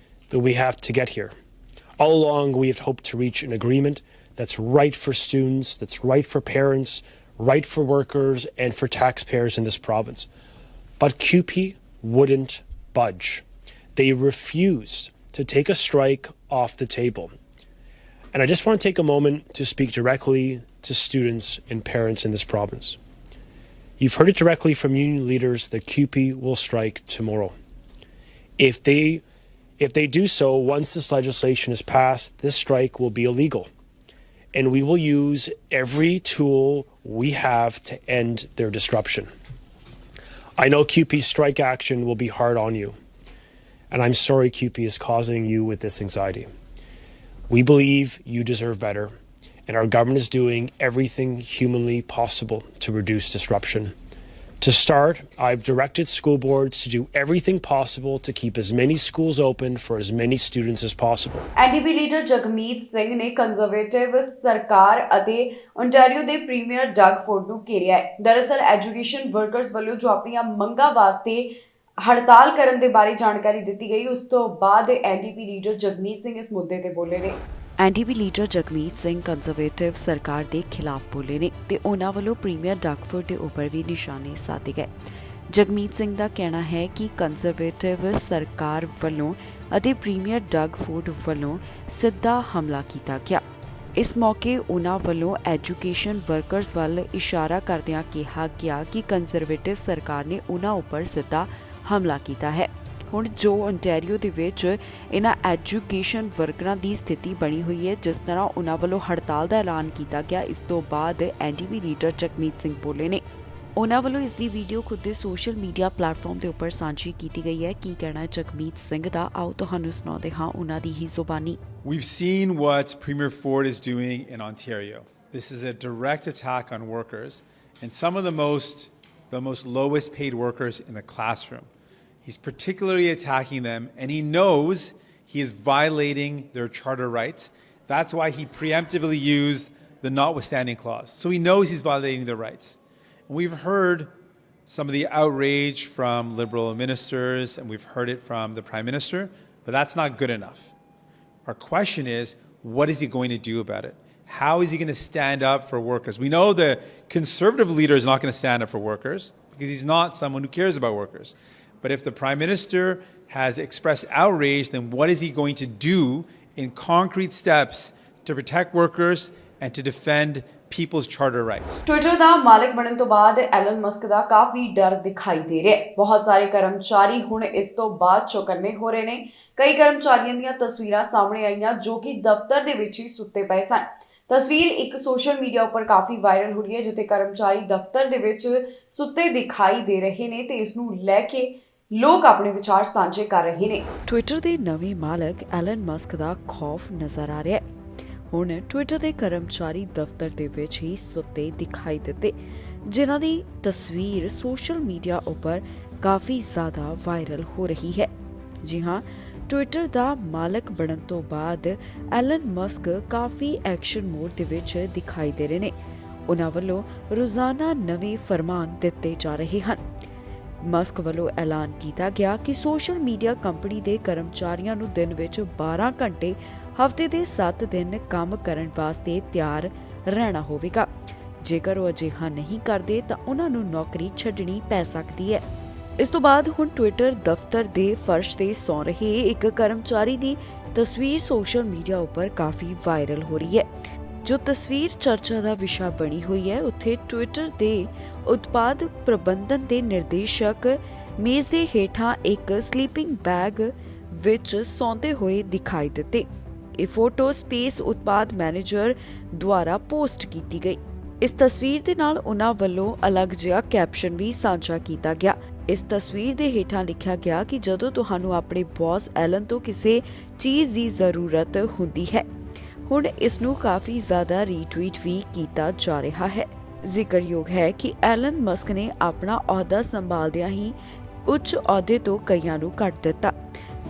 that we have to get here. All along, we have hoped to reach an agreement that's right for students, that's right for parents, right for workers and for taxpayers in this province. But CUPE wouldn't budge. They refused to take a strike off the table. And I just want to take a moment to speak directly to students and parents in this province. You've heard it directly from union leaders that CUPE will strike tomorrow. If they do so, once this legislation is passed, this strike will be illegal. And we will use every tool we have to end their disruption. I know CUPE's strike action will be hard on you, and I'm sorry CUPE is causing you with this anxiety. We believe you deserve better, and our government is doing everything humanly possible to reduce disruption. To start, I've directed school boards to do everything possible to keep as many schools open for as many students as possible. NDP leader Jagmeet Singh ਨੇ conservative ਸਰਕਾਰ ਅਤੇ Ontario ਦੇ premier Doug Ford ਨੂੰ ਘੇਰਿਆ ਹੈ। ਦਰਅਸਲ education workers ਵੱਲੋਂ ਜੋ ਆਪਣੀਆਂ ਮੰਗਾਂ ਵਾਸਤੇ ਹੜਤਾਲ ਕਰਨ ਦੇ ਬਾਰੇ ਜਾਣਕਾਰੀ ਦਿੱਤੀ ਗਈ, ਉਸ ਤੋਂ ਬਾਅਦ NDP ਲੀਡਰ ਜਗਮੀਤ ਸਿੰਘ ਇਸ ਮੁੱਦੇ ਤੇ ਬੋਲੇ ਨੇ। NDP leader Jagmeet Singh conservative ਸਰਕਾਰ ਦੇ ਖਿਲਾਫ ਬੋਲੇ ਨੇ ਤੇ ਉਹਨਾਂ ਵੱਲੋਂ ਪ੍ਰੀਮੀਅਰ ਡਗਫੋਰਡ ਦੇ ਉੱਪਰ ਵੀ ਨਿਸ਼ਾਨੇ ਸਾਧੇ ਗਏ। ਜਗਮੀਤ ਸਿੰਘ ਦਾ ਕਹਿਣਾ ਹੈ ਕਿ ਕੰਜ਼ਰਵੇਟਿਵ ਸਰਕਾਰ ਵੱਲੋਂ ਅਤੇ ਪ੍ਰੀਮੀਅਰ ਡਗਫੋਰਡ ਵੱਲੋਂ ਸਿੱਧਾ ਹਮਲਾ ਕੀਤਾ ਗਿਆ। ਇਸ ਮੌਕੇ ਉਹਨਾਂ ਵੱਲੋਂ ਐਜੂਕੇਸ਼ਨ ਵਰਕਰਸ ਵੱਲ ਇਸ਼ਾਰਾ ਕਰਦਿਆਂ ਕਿਹਾ ਗਿਆ ਕਿ ਕੰਜ਼ਰਵੇਟਿਵ ਸਰਕਾਰ ਨੇ ਉਹਨਾਂ ਉੱਪਰ ਸਿੱਧਾ ਹਮਲਾ ਕੀਤਾ ਹੈ। ਹੁਣ ਜੋ ਓਨਟਾਰੀਓ ਦੇ ਵਿੱਚ ਇਹਨਾਂ ਐਜੂਕੇਸ਼ਨ ਵਰਕਰਾਂ ਦੀ ਸਥਿਤੀ ਬਣੀ ਹੋਈ ਹੈ, ਜਿਸ ਤਰ੍ਹਾਂ ਉਹਨਾਂ ਵੱਲੋਂ ਹੜਤਾਲ ਦਾ ਐਲਾਨ ਕੀਤਾ ਗਿਆ, ਇਸ ਤੋਂ ਬਾਅਦ NDP ਲੀਡਰ ਜਗਮੀਤ ਸਿੰਘ ਬੋਲੇ ਨੇ। ਉਹਨਾਂ ਵੱਲੋਂ ਇਸ ਦੀ ਵੀਡੀਓ ਖੁਦ ਦੇ ਸੋਸ਼ਲ ਮੀਡੀਆ ਪਲੇਟਫਾਰਮ ਦੇ ਉੱਪਰ ਸਾਂਝੀ ਕੀਤੀ ਗਈ ਹੈ। ਕੀ ਕਹਿਣਾ ਜਗਮੀਤ ਸਿੰਘ ਦਾ, ਆਓ ਤੁਹਾਨੂੰ ਸੁਣਾਉਂਦੇ ਹਾਂ ਉਹਨਾਂ ਦੀ ਹੀ ਜ਼ੁਬਾਨੀ। We've seen what Premier Ford is doing in Ontario. This is a direct attack on workers and some of the most lowest paid workers in the classroom. He's particularly attacking them, and he knows he is violating their charter rights. That's why he preemptively used the notwithstanding clause. So he knows he's violating their rights. And we've heard some of the outrage from Liberal ministers, and we've heard it from the Prime Minister, but that's not good enough. Our question is, what is he going to do about it? How is he going to stand up for workers? We know the Conservative leader is not going to stand up for workers because he's not someone who cares about workers. But if the Prime Minister has expressed outrage, then what is he going to do in concrete steps to protect workers and to defend people's charter rights. Twitter ਦਾ ਮਾਲਕ ਬਣਨ ਤੋਂ ਬਾਅਦ Allen Musk ਦਾ ਕਾਫੀ ਡਰ ਦਿਖਾਈ ਦੇ ਰਿਹਾ ਹੈ। ਬਹੁਤ ਸਾਰੇ ਕਰਮਚਾਰੀ ਹੁਣ ਇਸ ਤੋਂ ਬਾਅਦ ਚੌਕੰਨੇ ਹੋ ਰਹੇ ਨੇ। ਕਈ ਕਰਮਚਾਰੀਆਂ ਦੀਆਂ ਤਸਵੀਰਾਂ ਸਾਹਮਣੇ ਆਈਆਂ ਜੋ ਕਿ ਦਫ਼ਤਰ ਦੇ ਵਿੱਚ ਹੀ ਸੁੱਤੇ ਪਏ ਸਨ। ਤਸਵੀਰ ਇੱਕ ਸੋਸ਼ਲ ਮੀਡੀਆ ਉੱਪਰ ਕਾਫੀ ਵਾਇਰਲ ਹੋ ਰਹੀ ਹੈ ਜਿੱਥੇ ਕਰਮਚਾਰੀ ਦਫ਼ਤਰ ਦੇ ਵਿੱਚ ਸੁੱਤੇ ਦਿਖਾਈ ਦੇ ਰਹੇ ਨੇ ਤੇ ਇਸ ਨੂੰ ਲੈ ਕੇ ਲੋਕ ਆਪਣੇ ਵਿਚਾਰ ਸਾਂਝੇ ਕਰ ਰਹੇ ਨੇ। ਟਵਿੱਟਰ ਦੇ ਨਵੇਂ ਮਾਲਕ ਐਲਨ ਮਸਕ ਦਾ ਖੌਫ ਨਜ਼ਰ ਆ ਰਿਹਾ ਹੈ। ਹੁਣ ਟਵਿੱਟਰ ਦੇ ਕਰਮਚਾਰੀ ਦਫ਼ਤਰ ਦੇ ਵਿੱਚ ਹੀ ਸੁੱਤੇ ਦਿਖਾਈ ਦਿੱਤੇ ਜਿਨ੍ਹਾਂ ਦੀ ਤਸਵੀਰ ਸੋਸ਼ਲ ਮੀਡੀਆ ਉੱਪਰ ਕਾਫੀ ਜ਼ਿਆਦਾ ਵਾਇਰਲ ਹੋ ਰਹੀ ਹੈ। ਜੀ ਹਾਂ, ਟਵਿੱਟਰ ਦਾ ਮਾਲਕ ਬਣਨ ਤੋਂ ਬਾਅਦ ਐਲਨ ਮਸਕ ਕਾਫੀ ਐਕਸ਼ਨ ਮੋਡ ਦੇ ਵਿੱਚ ਦਿਖਾਈ ਦੇ ਰਹੇ ਨੇ। ਉਹਨਾਂ ਵੱਲੋਂ ਰੋਜ਼ਾਨਾ ਨਵੇਂ ਫਰਮਾਨ ਦਿੱਤੇ ਜਾ ਰਹੇ ਹਨ। ਮਸਕ ਵੱਲੋਂ ਐਲਾਨ ਕੀਤਾ ਗਿਆ ਕਿ ਸੋਸ਼ਲ ਮੀਡੀਆ ਕੰਪਨੀ ਦੇ ਕਰਮਚਾਰੀਆਂ ਨੂੰ ਦਿਨ ਵਿੱਚ 12 ਘੰਟੇ ਹਫ਼ਤੇ ਦੇ 7 ਦਿਨ ਕੰਮ ਕਰਨ ਵਾਸਤੇ ਤਿਆਰ ਰਹਿਣਾ ਹੋਵੇਗਾ। ਜੇਕਰ ਉਹ ਅਜਿਹਾ ਨਹੀਂ ਕਰਦੇ ਤਾਂ ਉਹਨਾਂ ਨੂੰ ਨੌਕਰੀ ਛੱਡਣੀ ਪੈ ਸਕਦੀ ਹੈ। ਇਸ ਤੋਂ ਬਾਅਦ ਹੁਣ ਟਵਿੱਟਰ ਦਫ਼ਤਰ ਦੇ ਫਰਸ਼ ਤੇ ਸੌਂ ਰਹੇ ਇੱਕ ਕਰਮਚਾਰੀ ਦੀ ਤਸਵੀਰ ਸੋਸ਼ਲ ਮੀਡੀਆ ਉੱਪਰ ਕਾਫੀ ਵਾਇਰਲ ਹੋ ਰਹੀ ਹੈ। ਜੋ ਤਸਵੀਰ ਚਰਚਾ ਦਾ ਵਿਸ਼ਾ ਬਣੀ ਹੋਈ ਹੈ ਉੱਥੇ ਟਵਿੱਟਰ ਦੇ ਉਤਪਾਦ ਪ੍ਰਬੰਧਨ ਦੇ ਨਿਰਦੇਸ਼ਕ ਮੇਜ਼ ਦੇ ਹੇਠਾਂ ਇੱਕ ਸਲੀਪਿੰਗ ਬੈਗ ਵਿੱਚ ਸੌਂਦੇ ਹੋਏ ਦਿਖਾਈ ਦਿੱਤੇ। ਇਹ ਫੋਟੋ ਸਪੇਸ ਉਤਪਾਦ ਮੈਨੇਜਰ ਦੁਆਰਾ ਪੋਸਟ ਕੀਤੀ ਗਈ। ਇਸ ਤਸਵੀਰ ਦੇ ਨਾਲ ਉਹਨਾਂ ਵੱਲੋਂ ਅਲੱਗ ਜਿਹਾ ਕੈਪਸ਼ਨ ਵੀ ਸਾਂਝਾ ਕੀਤਾ ਗਿਆ। ਇਸ ਤਸਵੀਰ ਦੇ ਹੇਠਾਂ ਲਿਖਿਆ ਗਿਆ ਕਿ ਜਦੋਂ ਤੁਹਾਨੂੰ ਆਪਣੇ ਬੌਸ ਐਲਨ ਤੋਂ ਕਿਸੇ ਚੀਜ਼ ਦੀ ਜ਼ਰੂਰਤ ਹੁੰਦੀ ਹੈ। ਹੁਣ ਇਸ ਨੂੰ ਕਾਫੀ ਜ਼ਿਆਦਾ ਰੀਟਵੀਟ ਵੀ ਕੀਤਾ ਜਾ ਰਿਹਾ ਹੈ। ਜ਼ਿਕਰਯੋਗ ਹੈ ਕਿ ਐਲਨ ਮਸਕ ਨੇ ਆਪਣਾ ਅਹੁਦਾ ਸੰਭਾਲਦਿਆਂ ਹੀ ਉੱਚ ਅਹੁਦੇ ਤੋਂ ਕਈਆਂ ਨੂੰ ਕੱਢ ਦਿੱਤਾ,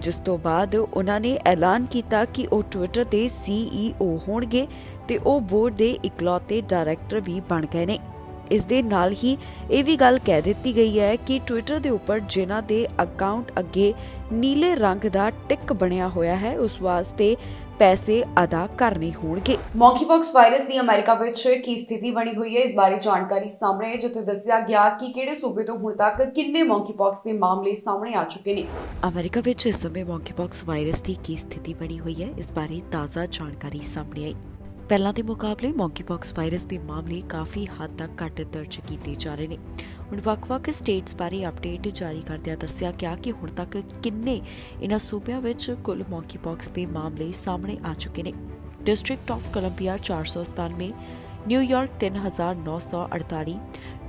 ਜਿਸ ਤੋਂ ਬਾਅਦ ਉਹਨਾਂ ਨੇ ਐਲਾਨ ਕੀਤਾ ਕਿ ਉਹ ਟਵਿੱਟਰ ਦੇ CEO ਹੋਣਗੇ ਤੇ ਉਹ ਬੋਰਡ ਦੇ ਇਕਲੌਤੇ ਡਾਇਰੈਕਟਰ ਵੀ ਬਣ ਗਏ ਨੇ। ਇਸ ਦੇ ਨਾਲ ਹੀ ਇਹ ਵੀ ਗੱਲ ਕਹਿ ਦਿੱਤੀ ਗਈ ਹੈ ਕਿ ਟਵਿੱਟਰ ਦੇ ਉੱਪਰ ਜਿਨ੍ਹਾਂ ਦੇ ਅਕਾਊਂਟ ਅੱਗੇ ਨੀਲੇ ਰੰਗ ਦਾ ਟਿਕ ਬਣਿਆ ਹੋਇਆ ਹੈ ਉਸ ਵਾਸਤੇ ਪੈਸੇ ਅਦਾ ਕਰਨੇ ਹੋਣਗੇ। ਮੌਂਕੀਪੌਕਸ ਵਾਇਰਸ ਦੀ ਅਮਰੀਕਾ ਵਿੱਚ ਕੀ ਸਥਿਤੀ ਬਣੀ ਹੋਈ ਹੈ, ਇਸ ਬਾਰੇ ਜਾਣਕਾਰੀ ਸਾਹਮਣੇ ਹੈ ਜਿੱਥੇ ਦੱਸਿਆ ਗਿਆ ਕਿ ਕਿਹੜੇ ਸੂਬੇ ਤੋਂ ਹੁਣ ਤੱਕ ਕਿੰਨੇ ਮੌਂਕੀਪੌਕਸ ਦੇ ਮਾਮਲੇ ਸਾਹਮਣੇ ਆ ਚੁੱਕੇ ਨੇ। ਅਮਰੀਕਾ ਵਿੱਚ ਇਸ ਸਮੇਂ ਮੌਂਕੀਪੌਕਸ ਵਾਇਰਸ ਦੀ ਕੀ ਸਥਿਤੀ ਬਣੀ ਹੋਈ ਹੈ, ਇਸ ਬਾਰੇ ਤਾਜ਼ਾ ਜਾਣਕਾਰੀ ਸਾਹਮਣੇ ਆਈ। ਪਹਿਲਾਂ ਦੇ ਮੁਕਾਬਲੇ ਮੌਂਕੀਪੌਕਸ ਵਾਇਰਸ ਦੇ ਮਾਮਲੇ ਕਾਫੀ ਹੱਦ ਤੱਕ ਘੱਟ ਦਰਜ ਕੀਤੇ ਜਾ ਰਹੇ ਨੇ। ਹੁਣ ਵੱਖ-ਵੱਖ ਸਟੇਟਸ ਬਾਰੇ ਅਪਡੇਟ ਜਾਰੀ ਕਰਦਿਆਂ ਦੱਸਿਆ ਗਿਆ ਕਿ ਹੁਣ ਤੱਕ ਕਿੰਨੇ ਇਹਨਾਂ ਸੂਬਿਆਂ ਵਿੱਚ ਕੁੱਲ ਮੌਂਕੀਪੌਕਸ ਦੇ ਮਾਮਲੇ ਸਾਹਮਣੇ ਆ ਚੁੱਕੇ ਨੇ। District of Columbia 497, New York 3948,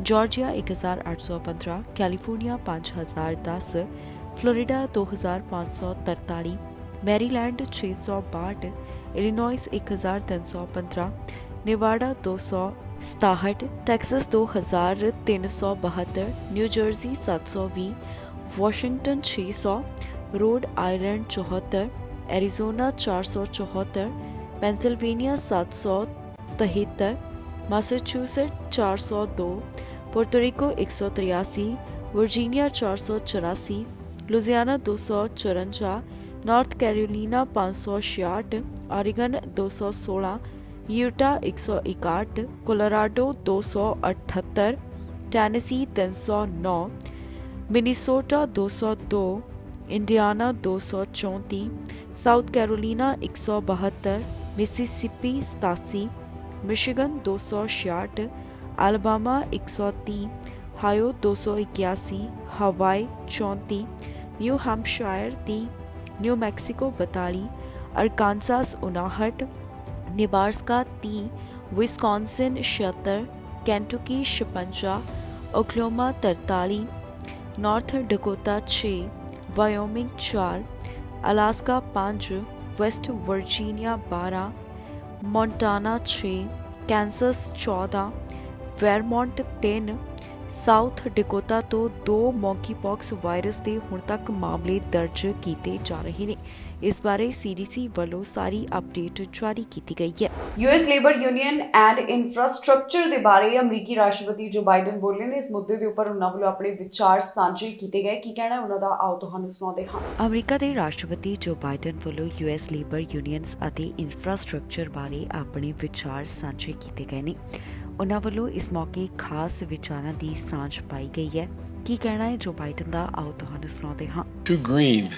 Georgia 1815, California 5010, Florida 2543, Maryland 662, Illinois 1315, Nevada 267, Texas 2372, New Jersey 720, Washington 600, Rhode Island 74, Arizona 474, Pennsylvania 773, Massachusetts 402, Puerto Rico 183, Virginia 484, Louisiana 254, North Carolina 566, Oregon 216, Utah 161, Colorado 278, Tennessee 309, Minnesota 202, Indiana 234, South Carolina 172, Mississippi 87, Michigan 266, Alabama 130, Ohio 281, हवाई 34, new Hampshire 30, new Mexico 42, अरकानसास 59, Nebraska 30, Wisconsin 76, Kentucky 56, Oklahoma 43, north Dakota 6, Wyoming 4, Alaska 5, West Virginia 12, Montana 6, Kansas 14, वेरमोंट 3, south Dakota ਤੋਂ 2 ਮੌਂਕੀਪੌਕਸ virus ਦੇ ਹੁਣ ਤੱਕ ਮਾਮਲੇ ਦਰਜ ਕੀਤੇ ਜਾ ਰਹੇ ਨੇ। ਇਸ ਬਾਰੇ CDC ਵੱਲੋਂ ਸਾਰੀ ਅਪਡੇਟ ਜਾਰੀ ਕੀਤੀ ਗਈ ਹੈ। US labour union and infrastructure ਦੇ ਬਾਰੇ ਅਮਰੀਕੀ ਰਾਸ਼ਟਰਪਤੀ ਜੋ ਬਾਈਡਨ ਬੋਲੇ ਨੇ। ਇਸ ਮੁੱਦੇ ਦੇ ਉੱਪਰ ਉਹਨਾਂ ਵੱਲੋਂ ਆਪਣੇ ਵਿਚਾਰ ਸਾਂਝੇ ਕੀਤੇ ਗਏ। ਕੀ ਕਹਿਣਾ ਉਹਨਾਂ ਦਾ, ਆਓ ਤੁਹਾਨੂੰ ਸੁਣਾਉਂਦੇ ਹਾਂ। ਅਮਰੀਕਾ ਦੇ ਰਾਸ਼ਟਰਪਤੀ ਜੋ ਬਾਈਡਨ ਵੱਲੋਂ US ਲੇਬਰ ਯੂਨੀਅਨਸ ਅਤੇ ਇਨਫਰਾਸਟ੍ਰਕਚਰ ਬਾਰੇ ਆਪਣੇ ਵਿਚਾਰ ਸਾਂਝੇ ਕੀਤੇ ਗਏ ਨੇ। ਉਹਨਾਂ ਵੱਲੋਂ ਇਸ ਮੌਕੇ ਖਾਸ ਵਿਚਾਰਾਂ ਦੀ ਸਾਂਝ ਪਾਈ ਗਈ ਹੈ। ਕੀ ਕਹਿਣਾ ਹੈ ਜੋ ਬਾਈਡਨ ਦਾ, ਆਓ ਤੁਹਾਨੂੰ ਸੁਣਾਉਂਦੇ ਹਾਂ। Too green.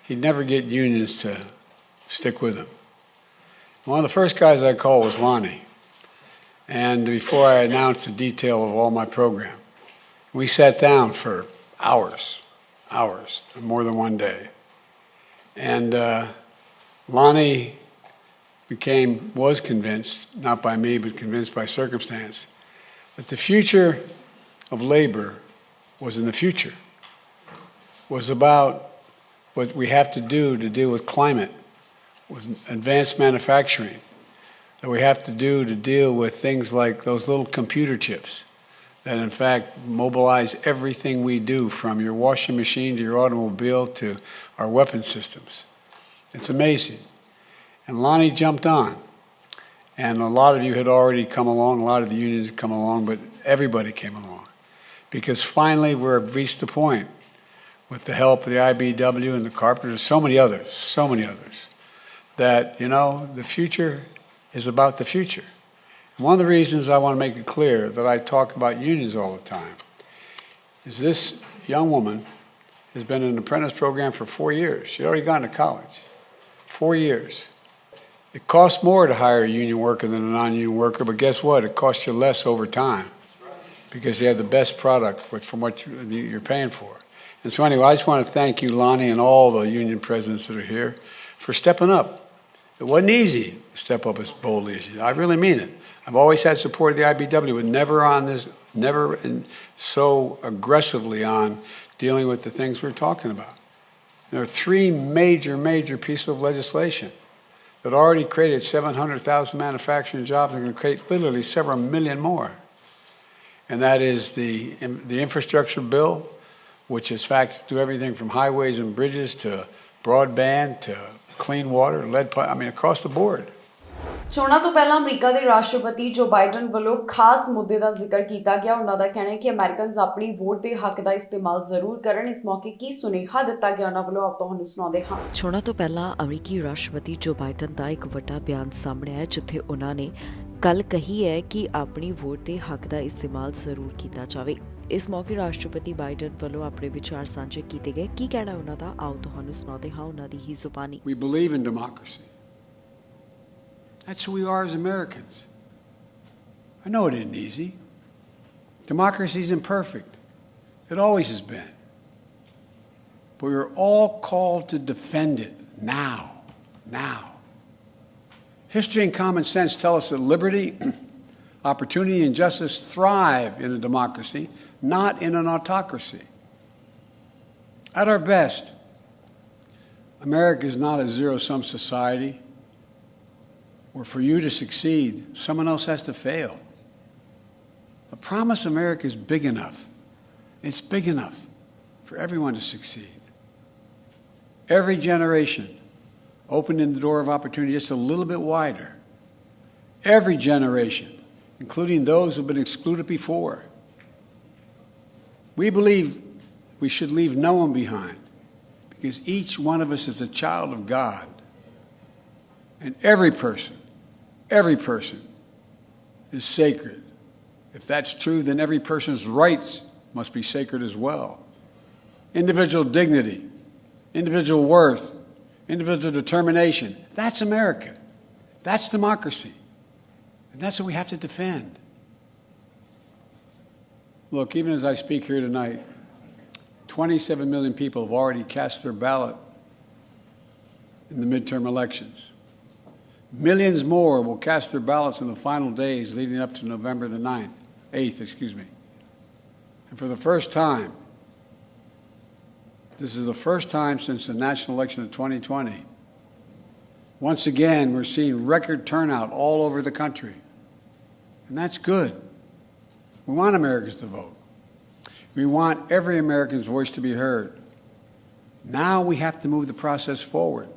He'd never get unions to Stick with him. One of the first guys I called was Lonnie. And before I announced the detail of all my program, we sat down for hours, more than one day. And Lonnie was convinced, not by me, but convinced by circumstance, that the future of labor was in the future, was about what we have to do to deal with climate, with advanced manufacturing, that we have to do to deal with things like those little computer chips that in fact mobilize everything we do, from your washing machine to your automobile to our weapon systems. It's amazing. And Lonnie jumped on. And a lot of you had already come along, a lot of the unions had come along, but everybody came along. Because finally we've reached the point, with the help of the IBEW and the carpenters, so many others, that, the future is about the future. And one of the reasons I want to make it clear that I talk about unions all the time is this young woman has been in an apprentice program for 4 years. She'd already gone to college. 4 years. It costs more to hire a union worker than a non-union worker, but guess what? It costs you less over time because you have the best product from what you're paying for. And so anyway, I just want to thank you, Lonnie, and all the union presidents that are here for stepping up. It wasn't easy to step up as boldly as you did. I really mean it. I've always had support of the IBEW, but never so aggressively on dealing with the things we're talking about. There are 3 major pieces of legislation that already created 700,000 manufacturing jobs and going to create literally several million more. And that is the infrastructure bill, which is facts do everything from highways and bridges to broadband to clean water, lead pipe, across the board. ਚੋਣਾਂ ਤੋਂ ਪਹਿਲਾਂ America ਦੇ ਰਾਸ਼ਟਰਪਤੀ ਜੋ Biden ਵੱਲੋਂ ਖਾਸ ਮੁੱਦੇ ਦਾ ਜ਼ਿਕਰ ਕੀਤਾ ਗਿਆ। ਉਹਨਾਂ ਦਾ ਕਹਿਣਾ ਹੈ ਕਿ ਅਮਰੀਕਨਜ਼ ਆਪਣੀ ਵੋਟ ਦੇ ਹੱਕ ਦਾ ਇਸਤੇਮਾਲ ਜ਼ਰੂਰ ਕਰਨ। ਇਸ ਮੌਕੇ ਕੀ ਸੁਨੇਹਾ ਦਿੱਤਾ ਗਿਆ ਉਹਨਾਂ ਵੱਲੋਂ, ਆਪ ਤੁਹਾਨੂੰ ਸੁਣਾਉਂਦੇ ਹਾਂ। ਚੋਣਾਂ ਤੋਂ ਪਹਿਲਾਂ ਅਮਰੀਕੀ ਰਾਸ਼ਟਰਪਤੀ ਜੋ ਬਾਈਡਨ ਦਾ ਇੱਕ ਵੱਡਾ ਬਿਆਨ ਸਾਹਮਣੇ ਆਇਆ, ਜਿੱਥੇ ਉਹਨਾਂ ਨੇ ਗੱਲ ਕਹੀ ਹੈ ਕਿ ਆਪਣੀ ਵੋਟ ਦੇ ਹੱਕ ਦਾ ਇਸਤੇਮਾਲ ਜ਼ਰੂਰ ਕੀਤਾ ਜਾਵੇ। ਇਸ ਮੌਕੇ ਰਾਸ਼ਟਰਪਤੀ ਬਾਈਡਨ ਵੱਲੋਂ ਆਪਣੇ ਵਿਚਾਰ ਸਾਂਝੇ ਕੀਤੇ ਗਏ। ਕੀ ਕਹਿਣਾ ਉਹਨਾਂ ਦਾ, ਆਓ ਤੁਹਾਨੂੰ ਸੁਣਾਉਂਦੇ ਹਾਂ ਉਹਨਾਂ ਦੀ ਹੀ ਜ਼ੁਬਾਨੀ। We believe in democracy. That's who we are as Americans. I know it isn't easy. Democracy is imperfect. It always has been. But we're all called to defend it now. History and common sense tell us that liberty, opportunity, and justice thrive in a democracy, not in an autocracy. At our best, America is not a zero-sum society where for you to succeed, someone else has to fail. I promise America is big enough. It's big enough for everyone to succeed. Every generation opening the door of opportunity just a little bit wider. Every generation, including those who have been excluded before. We believe we should leave no one behind because each one of us is a child of God. And every person is sacred. If that's true, then every person's rights must be sacred as well. Individual dignity, individual worth, individual determination. That's America. That's democracy. And that's what we have to defend. Look, even as I speak here tonight, 27 million people have already cast their ballot in the midterm elections. Millions more will cast their ballots in the final days leading up to November the 8th. And for the first time, this is the first time since the national election of 2020, once again we're seeing record turnout all over the country. And that's good. We want Americans to vote. We want every American's voice to be heard. Now we have to move the process forward.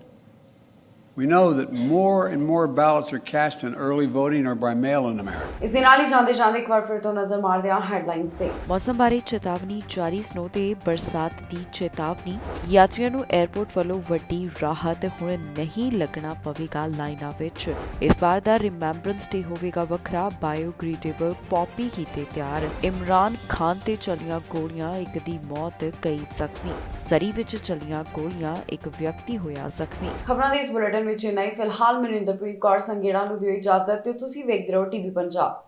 We know that more and more ballots are cast in early voting or by mail in America. ਇਸ ਦੇ ਨਾਲ ਹੀ ਜਾਂਦੇ ਇੱਕ ਵਾਰ ਫਿਰ ਤੋਂ ਨਜ਼ਰ ਮਾਰਦੇ ਹਾਂ ਹੈਡਲਾਈਨਸ ਤੇ। ਮੌਸਮ ਬਾਰੇ ਚੇਤਾਵਨੀ ਜਾਰੀ, ਸਨੋ ਤੇ ਬਰਸਾਤ ਦੀ ਚੇਤਾਵਨੀ। ਯਾਤਰੀਆਂ ਨੂੰ 에ਅਰਪੋਰਟ ਵੱਲੋਂ ਵੱਡੀ ਰਾਹਤ, ਹੁਣ ਨਹੀਂ ਲੱਗਣਾ ਪਵੇਗਾ ਲਾਈਨਾਂ ਵਿੱਚ। ਇਸ ਵਾਰ ਦਾ ਰਿਮੈਂਬਰੈਂਸ ਡੇ ਹੋਵੇਗਾ ਵੱਖਰਾ, ਬਾਇਓਗ੍ਰੀਡੇਬਲ ਪੌਪੀ ਕੀਤੇ ਤਿਆਰ। ਇਮਰਾਨ ਖਾਨ ਤੇ ਚੱਲੀਆਂ ਗੋਲੀਆਂ, ਇੱਕ ਦੀ ਮੌਤ, ਕਈ ਜ਼ਖਮੀ। ਸਰੀ ਵਿੱਚ ਚੱਲੀਆਂ ਗੋਲੀਆਂ, ਇੱਕ ਵਿਅਕਤੀ ਹੋਇਆ ਜ਼ਖਮੀ। ਖਬਰਾਂ ਦੇ ਇਸ ਬੁਲੇਟਿਨ ਬੁਲੇਟਿਨ ਵਿੱਚ ਇੰਨਾ ਹੀ। ਫਿਲਹਾਲ ਮੈਨੂੰ ਇੰਦਰਪ੍ਰੀਤ ਕੌਰ ਸੰਗੇੜਾ ਨੂੰ ਦਿਓ ਇਜਾਜ਼ਤ ਤੇ ਤੁਸੀਂ ਵੇਖਦੇ ਰਹੋ TV ਪੰਜਾਬ।